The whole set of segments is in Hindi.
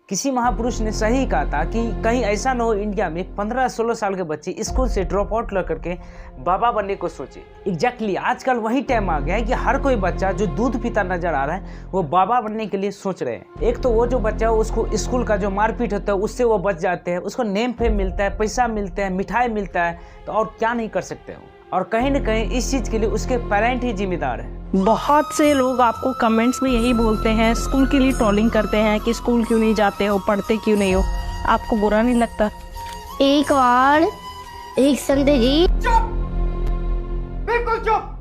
किसी महापुरुष ने सही कहा था कि कहीं ऐसा न हो इंडिया में 15-16 साल के बच्चे स्कूल से ड्रॉप आउट कर करके बाबा बनने को सोचे। एग्जैक्टली आजकल वही टाइम आ गया है कि हर कोई बच्चा जो दूध पीता नजर आ रहा है वो बाबा बनने के लिए सोच रहे हैं। एक तो वो जो बच्चा उसको स्कूल का जो मारपीट होता है उससे वो बच जाते हैं, उसको नेम फेम मिलता है, पैसा मिलता है, मिठाई मिलता है, तो और क्या नहीं कर सकते हो। और कहीं ना कहीं इस चीज़ के लिए उसके पेरेंट ही जिम्मेदार है। बहुत से लोग आपको कमेंट्स में यही बोलते हैं, स्कूल के लिए ट्रोलिंग करते हैं कि स्कूल क्यों नहीं जाते हो, पढ़ते क्यों नहीं हो। आपको बुरा नहीं लगता? एक बार एक संडे जी चुप, बिल्कुल चुप।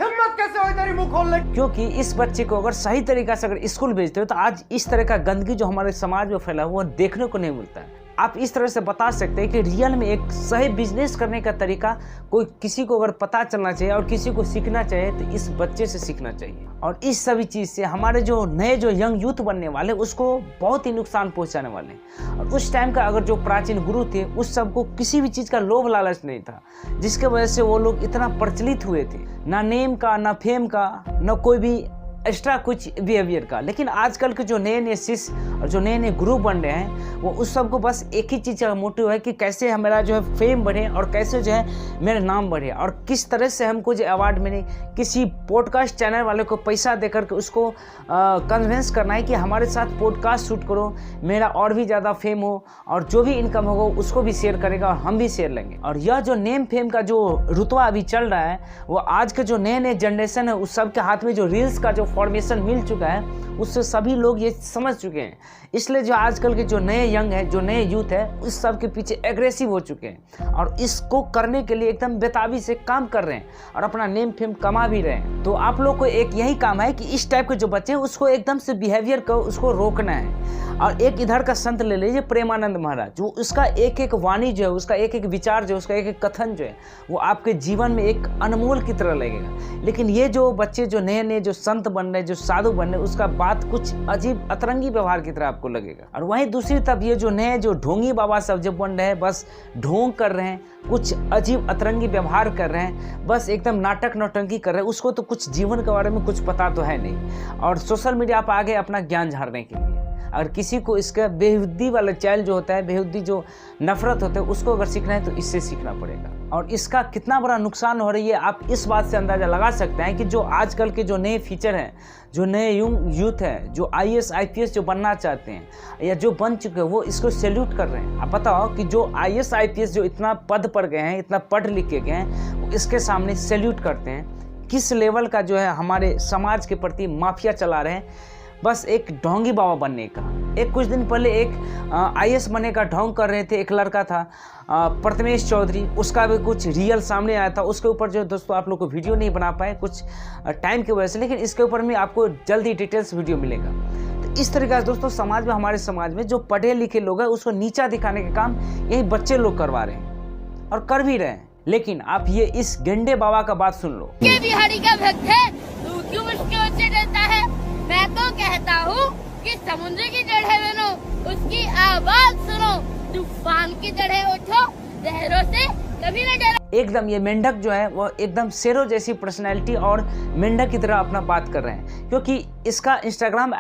हिम्मत कैसे हुई तेरी मुंह खोलने? क्योंकि इस बच्चे को अगर सही तरीका से अगर स्कूल भेजते हो तो आज इस तरह का गंदगी जो हमारे समाज में फैला हुआ देखने को नहीं मिलता है। आप इस तरह से बता सकते हैं कि रियल में एक सही बिजनेस करने का तरीका कोई किसी को अगर पता चलना चाहिए और किसी को सीखना चाहिए तो इस बच्चे से सीखना चाहिए। और इस सभी चीज़ से हमारे जो नए जो यंग यूथ बनने वाले उसको बहुत ही नुकसान पहुंचाने वाले हैं। और उस टाइम का अगर जो प्राचीन गुरु थे उस सबको किसी भी चीज़ का लोभ लालच नहीं था, जिसके वजह से वो लोग इतना प्रचलित हुए थे, ना नेम का, ना फेम का, ना कोई भी एक्स्ट्रा कुछ बिहेवियर का। लेकिन आजकल के जो नए नए शिष्य और जो नए नए गुरु बन रहे हैं वो उस सबको बस एक ही चीज़ का मोटिव है कि कैसे हमारा जो है फेम बढ़े और कैसे जो है मेरा नाम बढ़े और किस तरह से हमको जो अवार्ड मिले। किसी पॉडकास्ट चैनल वाले को पैसा दे करके उसको कन्विंस करना है कि हमारे साथ पॉडकास्ट शूट करो, मेरा और भी ज़्यादा फेम हो और जो भी इनकम होगा उसको भी शेयर करेगा और हम भी शेयर लेंगे। और यह जो नेम फेम का जो रुतबा अभी चल रहा है वो आज के जो नए नए जनरेशन है उस सब के हाथ में जो रील्स का जो फॉर्मेशन मिल चुका है उससे सभी लोग ये समझ चुके हैं। इसलिए जो आजकल के जो नए यंग है, जो नए यूथ है, उस सब के पीछे एग्रेसिव हो चुके हैं और इसको करने के लिए एकदम बेताबी से काम कर रहे हैं और अपना नेम फेम कमा भी रहे हैं। तो आप लोग को एक यही काम है कि इस टाइप के जो बच्चे हैं उसको एकदम से बिहेवियर को उसको रोकना है। और एक इधर का संत ले लीजिए प्रेमानंद महाराज, जो उसका एक एक वाणी जो है, उसका एक एक विचार जो है, उसका एक एक कथन जो है वो आपके जीवन में एक अनमोल की तरह लगेगा। लेकिन ये जो बच्चे जो नए नए जो संत बन रहे, जो साधु बन रहे, उसका बात कुछ अजीब अतरंगी व्यवहार की तरह आपको लगेगा। और वहीं दूसरी तरफ ये जो नए जो ढोंगी बाबा सब जब बन रहे हैं, बस ढोंग कर रहे हैं, कुछ अजीब अतरंगी व्यवहार कर रहे हैं, बस एकदम नाटक नौटंकी कर रहे हैं, उसको तो कुछ जीवन के बारे में कुछ पता तो है नहीं और सोशल मीडिया पर आ गए अपना ज्ञान झाड़ने के लिए। अगर किसी को इसका बेहुद्दी वाला चैल जो होता है, बेहुद्दी जो नफरत होता है, उसको अगर सीखना है तो इससे सीखना पड़ेगा। और इसका कितना बड़ा नुकसान हो रही है आप इस बात से अंदाज़ा लगा सकते हैं कि जो आजकल के जो नए फीचर हैं, जो नए यूथ हैं, जो IAS IPS जो बनना चाहते हैं या जो बन चुके हैं, वो इसको सैल्यूट कर रहे हैं। आप बताओ कि जो IAS IPS जो इतना पद पर गए हैं, इतना पढ़ लिख के गए हैं, वो इसके सामने सैल्यूट करते हैं। किस लेवल का जो है हमारे समाज के प्रति माफिया चला रहे हैं बस एक ढोंगी बाबा बनने का। एक कुछ दिन पहले एक IAS बनने का ढोंग कर रहे थे, एक लड़का था प्रथमेश चौधरी, उसका भी कुछ रियल सामने आया था। उसके ऊपर जो दोस्तों आप लोग को वीडियो नहीं बना पाए कुछ टाइम की वजह से, लेकिन इसके ऊपर में आपको जल्दी डिटेल्स वीडियो मिलेगा। तो इस तरीके से दोस्तों समाज में, हमारे समाज में जो पढ़े लिखे लोग हैं उसको नीचा दिखाने का काम यही बच्चे लोग करवा रहे हैं और कर भी रहे हैं। लेकिन आप ये इस गेंडे बाबा का बात सुन लो। के बिहारी का भक्त है, तू क्यों मुझके ओर से डरता है? मैं तो कहता हूँ कि समुद्र की जड़ें बनो, उसकी आवाज सुनो, तूफान की जड़ें उठो, लहरों से कभी न डरो। एकदम ये मेंढक जो है वो एकदम शेरों जैसी पर्सनैलिटी और मेंढक की तरह अपना बात कर रहे हैं। क्योंकि इसका इंस्टाग्राम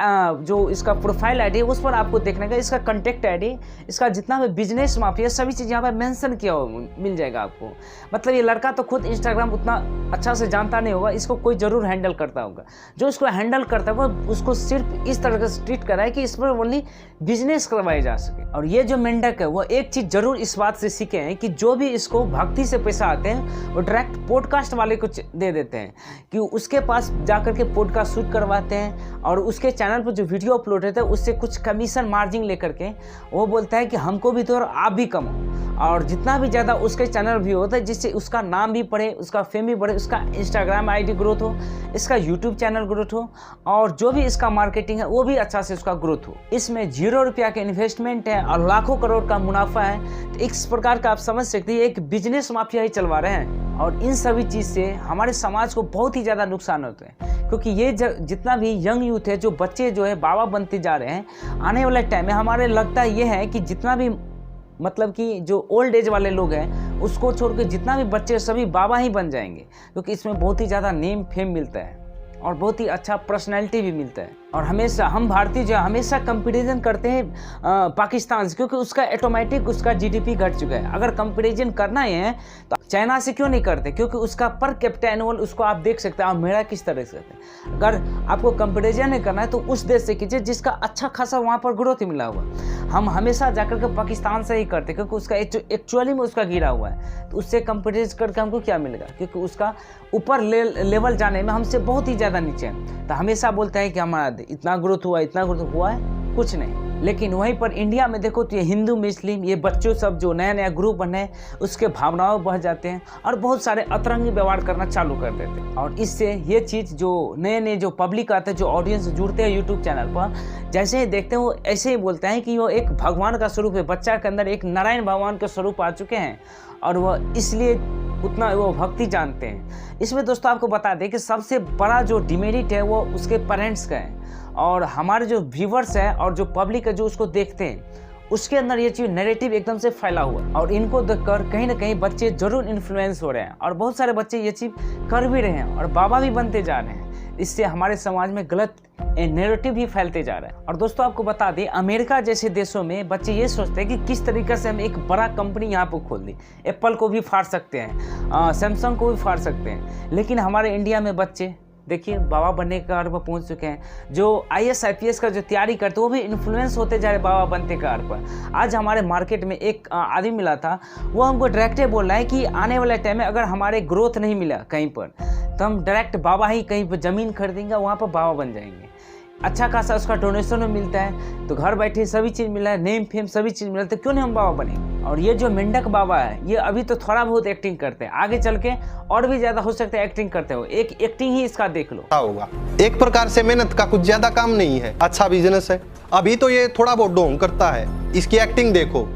जो इसका प्रोफाइल आईडी है उस पर आपको देखने का, इसका कॉन्टैक्ट आईडी, इसका जितना भी बिजनेस माफिया सभी चीज़ यहाँ पर मेंशन किया हुआ मिल जाएगा आपको। मतलब ये लड़का तो खुद इंस्टाग्राम उतना अच्छा से जानता नहीं होगा, इसको कोई ज़रूर हैंडल करता होगा। जो इसको हैंडल करता है वो उसको सिर्फ इस तरह से ट्रीट करा है कि इस पर ओनली बिजनेस करवाए जा सके। और ये जो मेंढक है वो एक चीज़ जरूर इस बात से सीखे हैं कि जो भी इसको भक्ति से पैसा आते हैं वो डायरेक्ट पॉडकास्ट वाले को दे देते हैं कि उसके पास जाकर के पॉडकास्ट शूट करवाते हैं और उसके चैनल पर जो वीडियो अपलोड होता है उससे कुछ कमीशन मार्जिन लेकर के वो बोलता है कि हमको भी दो और आप भी कमाओ। और जितना भी ज़्यादा उसके चैनल व्यू होता है जिससे उसका नाम भी बढ़े, उसका फेम भी बढ़े, उसका इंस्टाग्राम आईडी ग्रोथ हो, इसका यूट्यूब चैनल ग्रोथ हो और जो भी इसका मार्केटिंग है वो भी अच्छा से उसका ग्रोथ हो। इसमें 0 रुपया का इन्वेस्टमेंट है और लाखों करोड़ का मुनाफा है। तो इस प्रकार का आप समझ सकते हैं एक बिजनेस माफिया ही चलवा रहे हैं। और इन सभी चीज़ से हमारे समाज को बहुत ही ज़्यादा नुकसान होते हैं। क्योंकि ये जितना भी यंग यूथ है, जो बच्चे जो है बाबा बनते जा रहे हैं, आने वाले टाइम में हमारे लगता ये है कि जितना भी मतलब कि जो ओल्ड एज वाले लोग हैं उसको छोड़ के जितना भी बच्चे सभी बाबा ही बन जाएंगे। क्योंकि इसमें बहुत ही ज़्यादा नेम फेम मिलता है और बहुत ही अच्छा पर्सनैलिटी भी मिलता है। और हमेशा हम भारतीय जो हमेशा कंपैरिजन करते हैं पाकिस्तान से, क्योंकि उसका ऑटोमेटिक उसका जीडीपी घट चुका है। अगर कंपैरिजन करना ही है तो चाइना से क्यों नहीं करते, क्योंकि उसका पर कैपिटा एनुअल उसको आप देख सकते हैं। आप मेरा किस तरह से करते हैं, अगर आपको कंपैरिजन नहीं करना है तो उस देश से कीजिए जिसका अच्छा खासा वहाँ पर ग्रोथ मिला हुआ। हम हमेशा जाकर के पाकिस्तान से ही करते क्योंकि उसका एक्चुअली में उसका गिरा हुआ है, तो उससे कंपैरिजन करके हमको क्या मिलेगा, क्योंकि उसका ऊपर लेवल जाने में हमसे बहुत ही ज़्यादा नीचे है। तो हमेशा बोलता है कि हमारा इतना ग्रोथ हुआ है, कुछ नहीं। लेकिन वहीं पर इंडिया में देखो तो ये हिंदू मुस्लिम ये बच्चों सब जो नया नया ग्रुप बने उसके भावनाओं बह जाते हैं और बहुत सारे अतरंगी व्यवहार करना चालू कर देते हैं। और इससे ये चीज़ जो नए नए जो पब्लिक आते हैं, जो ऑडियंस जुड़ते हैं यूट्यूब चैनल पर, जैसे ही देखते हैं वो ऐसे ही बोलते हैं कि वो एक भगवान का स्वरूप है, बच्चा के अंदर एक नारायण भगवान के स्वरूप आ चुके हैं और वह इसलिए उतना वो भक्ति जानते हैं। इसमें दोस्तों आपको बता दें कि सबसे बड़ा जो डिमेरिट है वो उसके पेरेंट्स का है और हमारे जो व्यूवर्स हैं और जो पब्लिक है जो उसको देखते हैं उसके अंदर ये चीज़ नैरेटिव एकदम से फैला हुआ है और इनको देखकर कहीं ना कहीं बच्चे जरूर इन्फ्लुएंस हो रहे हैं और बहुत सारे बच्चे ये चीज़ कर भी रहे हैं और बाबा भी बनते जा रहे हैं। इससे हमारे समाज में गलत नैरेटिव भी फैलते जा रहे हैं। और दोस्तों आपको बता दें अमेरिका जैसे देशों में बच्चे ये सोचते हैं कि किस तरीके से हम एक बड़ा कंपनी यहाँ पर खोल दी, एप्पल को भी फाड़ सकते हैं, सैमसंग को भी फाड़ सकते हैं। लेकिन हमारे इंडिया में बच्चे देखिए बाबा बनने के कार पर पहुंच चुके हैं। जो IAS IPS का जो तैयारी करते हैं वो भी इन्फ्लुएंस होते जा रहे बाबा बनते कार पर। आज हमारे मार्केट में एक आदमी मिला था, वो हमको डायरेक्ट बोल रहा है कि आने वाले टाइम में अगर हमारे ग्रोथ नहीं मिला कहीं पर तो हम डायरेक्ट बाबा ही कहीं पर ज़मीन खरीदेंगे, वहाँ पर बाबा बन जाएंगे। अच्छा खासा उसका डोनेशन में मिलता है तो घर बैठे सभी चीज़ मिला है, नेम फेम सभी चीज़ मिला है, तो क्यों नहीं हम बाबा बनेंगे। और ये जो मेंढक बाबा है ये अभी तो थोड़ा बहुत एक्टिंग करते हैं, आगे चल के और भी ज़्यादा हो सकता है एक्टिंग करते हो। एक एक्टिंग ही इसका देख लो। होगा एक प्रकार से मेहनत का कुछ ज़्यादा काम नहीं है, अच्छा बिजनेस है। अभी तो ये थोड़ा बहुत ढोंग करता है, इसकी एक्टिंग देखो।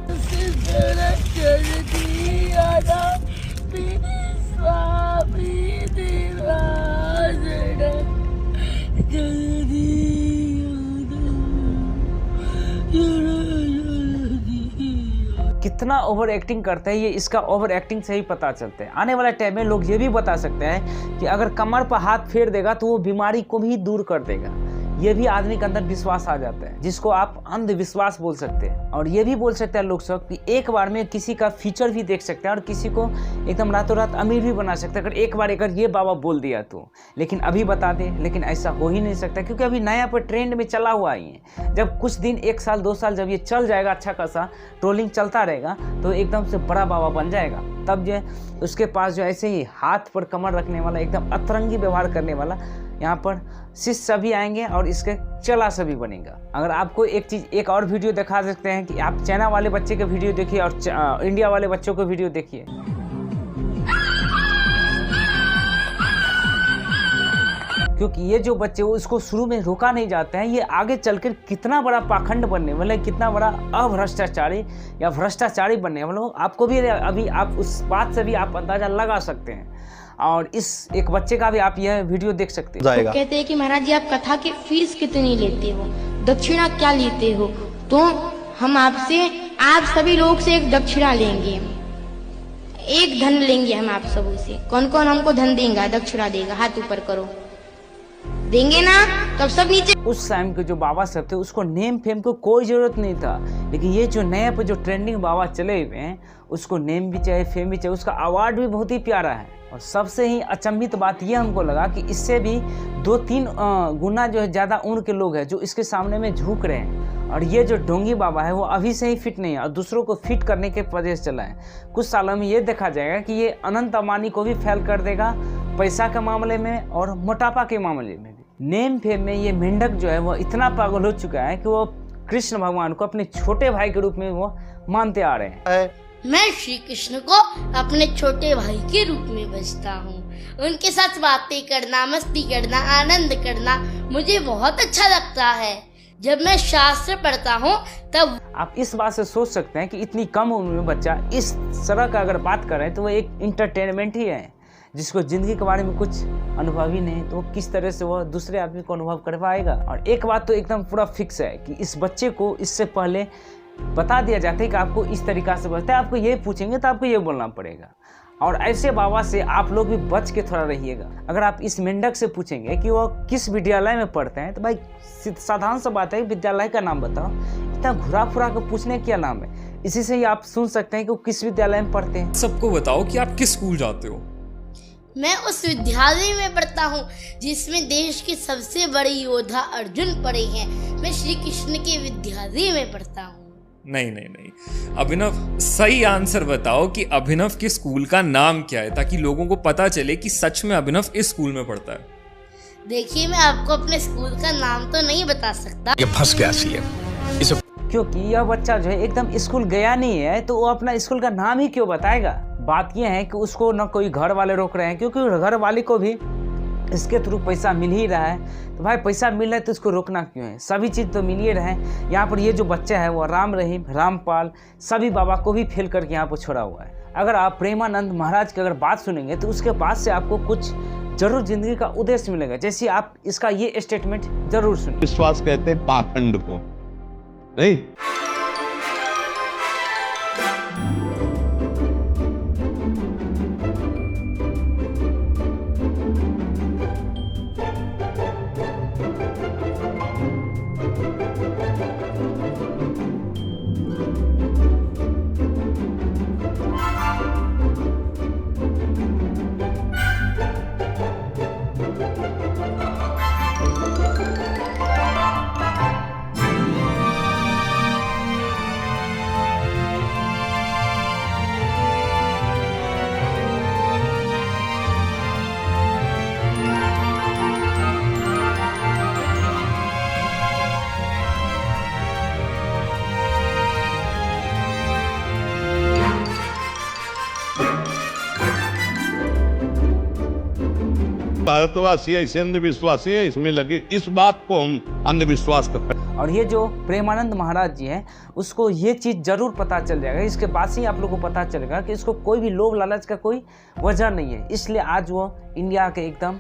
कितना ओवर एक्टिंग करता है ये इसका ओवर एक्टिंग से ही पता चलता है। आने वाले टाइम में लोग ये भी बता सकते हैं कि अगर कमर पर हाथ फेर देगा तो वो बीमारी को भी दूर कर देगा। ये भी आदमी के अंदर विश्वास आ जाता है जिसको आप अंधविश्वास बोल सकते हैं। और ये भी बोल सकते हैं लोग सब कि एक बार में किसी का फ्यूचर भी देख सकते हैं और किसी को एकदम रातों रात अमीर भी बना सकते हैं अगर एक बार ये बाबा बोल दिया तो। लेकिन अभी बता दें, लेकिन ऐसा हो ही नहीं सकता क्योंकि अभी नया पर ट्रेंड में चला हुआ ही है। जब कुछ दिन 1 साल 2 साल जब ये चल जाएगा, अच्छा खासा ट्रोलिंग चलता रहेगा तो एकदम से बड़ा बाबा बन जाएगा। तब जो उसके पास जो ऐसे ही हाथ पर कमर रखने वाला एकदम अतरंगी व्यवहार करने वाला यहाँ पर शिष्य सभी आएंगे और इसके चला सभी बनेगा। अगर आपको एक चीज़ एक और वीडियो दिखा सकते हैं कि आप चाइना वाले बच्चे के वीडियो देखिए और इंडिया वाले बच्चों को वीडियो देखिए। क्योंकि ये जो बच्चे वो इसको शुरू में रोका नहीं जाते हैं, ये आगे चलकर कितना बड़ा पाखंड बनने वाला, कितना बड़ा अभ्रष्टाचारी या भ्रष्टाचारी बनने वाला आपको भी अभी आप उस बात से भी आप अंदाजा लगा सकते हैं। और इस एक बच्चे का भी आप यह वीडियो देख सकते हैं। तो कहते हैं कि महाराज जी आप कथा की फीस कितनी लेते हो, दक्षिणा क्या लेते हो, तो हम आपसे आप सभी लोग से एक दक्षिणा लेंगे, एक धन लेंगे हम आप सबों से। कौन कौन हमको धन देगा, दक्षिणा देगा, हाथ ऊपर करो, देंगे ना? तब सब नीचे। उस टाइम के जो बाबा सब थे उसको नेम फेम को कोई जरूरत नहीं था, लेकिन ये जो नए पे जो ट्रेंडिंग बाबा चले हुए हैं उसको नेम भी चाहिए, फेम भी चाहिए, उसका अवार्ड भी बहुत ही प्यारा है। और सबसे ही अचंभित बात ये हमको लगा कि इससे भी 2-3 गुना जो है ज़्यादा उम्र के लोग हैं जो इसके सामने में झुक रहे हैं। और ये जो ढोंगी बाबा है वो अभी से ही फिट नहीं है और दूसरों को फिट करने के वजह से चला है। कुछ सालों में ये देखा जाएगा कि ये अनंत अंबानी को भी फेल कर देगा, पैसा के मामले में और मोटापा के मामले में भी। नेम फेम में ये मेंढक जो है वो इतना पागल हो चुका है कि वो कृष्ण भगवान को अपने छोटे भाई के रूप में वो मानते आ रहे हैं। मैं श्री कृष्ण को अपने छोटे भाई के रूप में बचता हूँ। उनके साथ बातें करना, मस्ती करना, आनंद करना मुझे बहुत अच्छा लगता है। जब मैं शास्त्र पढ़ता हूँ तब आप इस बात से सोच सकते हैं कि इतनी कम उम्र में बच्चा इस तरह का अगर बात कर रहे हैं तो वो एक इंटरटेनमेंट ही है। जिसको ज़िंदगी के बारे में कुछ अनुभव ही नहीं तो किस तरह से वह दूसरे आदमी को अनुभव कर पाएगा। और एक बात तो एकदम पूरा फिक्स है कि इस बच्चे को इससे पहले बता दिया जाता है कि आपको इस तरीक़ा से बचता है, आपको ये पूछेंगे तो आपको ये बोलना पड़ेगा। और ऐसे बाबा से आप लोग भी बच के थोड़ा रहिएगा। अगर आप इस मेंढक से पूछेंगे कि वो किस विद्यालय में पढ़ते हैं, तो भाई साधारण सा बात है, विद्यालय का नाम बताओ। इतना घुरा फुरा कर पूछने क्या नाम है, इसी से ही आप सुन सकते हैं कि वो किस विद्यालय में पढ़ते हैं। सबको बताओ कि आप किस स्कूल जाते हो। मैं उस विद्यालय में पढ़ता हूँ जिसमें देश के सबसे बड़े योद्धा अर्जुन पढ़े हैं। मैं श्री कृष्ण के विद्यालय में पढ़ता हूँ। नहीं, अभिनव सही आंसर बताओ कि अभिनव के स्कूल का नाम क्या है, ताकि लोगों को पता चले कि सच में अभिनव इस स्कूल में पढ़ता है। देखिए, मैं आपको अपने स्कूल का नाम तो नहीं बता सकता। ये फंस गया सीएम। क्योंकि यह बच्चा जो है एकदम स्कूल गया नहीं है, तो वो अपना स्कूल का नाम ही क्यों बताएगा। बात यह है कि उसको न कोई घर वाले रोक रहे हैं, क्योंकि घर वाले को भी इसके थ्रू पैसा मिल ही रहा है। तो भाई पैसा मिल रहा है तो इसको रोकना क्यों है, सभी चीज़ तो मिल ही रहे हैं। यहाँ पर ये जो बच्चा है वो राम रहीम, रामपाल सभी बाबा को भी फेल करके यहाँ पर छोड़ा हुआ है। अगर आप प्रेमानंद महाराज की अगर बात सुनेंगे तो उसके बाद से आपको कुछ जरूर जिंदगी का उद्देश्य मिलेगा। जैसे आप इसका ये स्टेटमेंट जरूर सुनिए। विश्वास कहते हैं पाखंड को, नहीं। भारतवासी ऐसे अंधविश्वासी है, इसमें लगे, इस बात को हम अंधविश्वास करते हैं। और ये जो प्रेमानंद महाराज जी हैं उसको ये चीज़ जरूर पता चल जाएगा। इसके बाद से ही आप लोगों को पता चलेगा कि इसको कोई भी लोभ लालच का कोई वजह नहीं है, इसलिए आज वो इंडिया के एकदम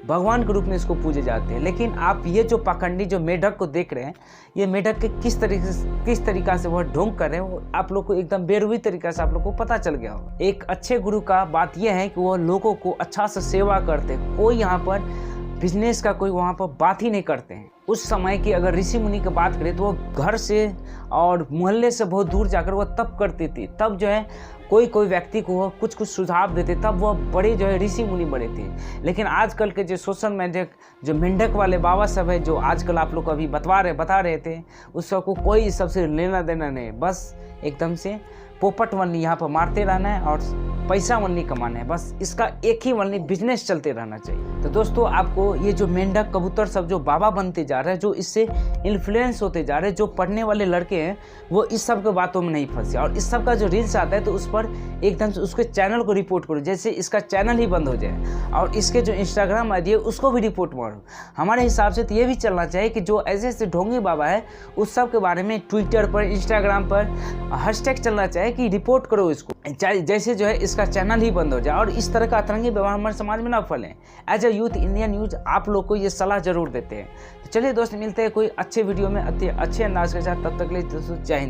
भगवान के रूप में इसको पूजे जाते हैं। लेकिन आप ये जो पाखंडी जो मेढक को देख रहे हैं, ये मेढक के किस तरीका से वह ढोंग कर रहे हैं, वो आप लोग को एकदम बेरुई तरीका से आप लोग को पता चल गया हो। एक अच्छे गुरु का बात यह है कि वो लोगों को अच्छा से सेवा करते, कोई यहाँ पर बिजनेस का कोई वहाँ पर बात ही नहीं करते हैं। उस समय की अगर ऋषि मुनि की बात करें तो वो घर से और मोहल्ले से बहुत दूर जाकर वो तप करती थी। तब जो है कोई व्यक्ति को वो कुछ सुझाव देते, तब वह बड़े जो है ऋषि मुनि बड़े थे। लेकिन आजकल के जो सोशल मीडिया जो मेंढक वाले बाबा सब है, जो आजकल आप लोग को अभी बता रहे थे, उस सबको कोई सबसे लेना देना नहीं, बस एकदम से पोपट वनली यहाँ पर मारते रहना है और पैसा वनली कमाना है, बस इसका एक ही वनली बिजनेस चलते रहना चाहिए। तो दोस्तों, आपको ये जो मेंढक कबूतर सब जो बाबा बनते जा रहे हैं, जो इससे इन्फ्लुएंस होते जा रहे हैं, जो पढ़ने वाले लड़के हैं वो इस सब के बातों में नहीं फंसे, और इस सब का जो रील्स आता है तो उस पर एकदम से उसके चैनल को रिपोर्ट करो, जैसे इसका चैनल ही बंद हो जाए, और इसके जो इंस्टाग्राम आईडी है उसको भी रिपोर्ट मारो। हमारे हिसाब से तो ये भी चलना चाहिए कि जो ऐसे ऐसे ढोंगी बाबा है उस सब के बारे में ट्विटर पर, इंस्टाग्राम पर हैशटैग चलना चाहिए कि रिपोर्ट करो इसको, जैसे जो है इसका चैनल ही बंद हो जाए और इस तरह का अतरंगी व्यवहार हमारे समाज में ना फैले। As a youth Indian news आप लोग को ये सलाह जरूर देते हैं। तो चलिए दोस्त, मिलते हैं कोई अच्छे वीडियो में अच्छे अंदाज के साथ, तब तक के लिए दोस्तों जय हिंद।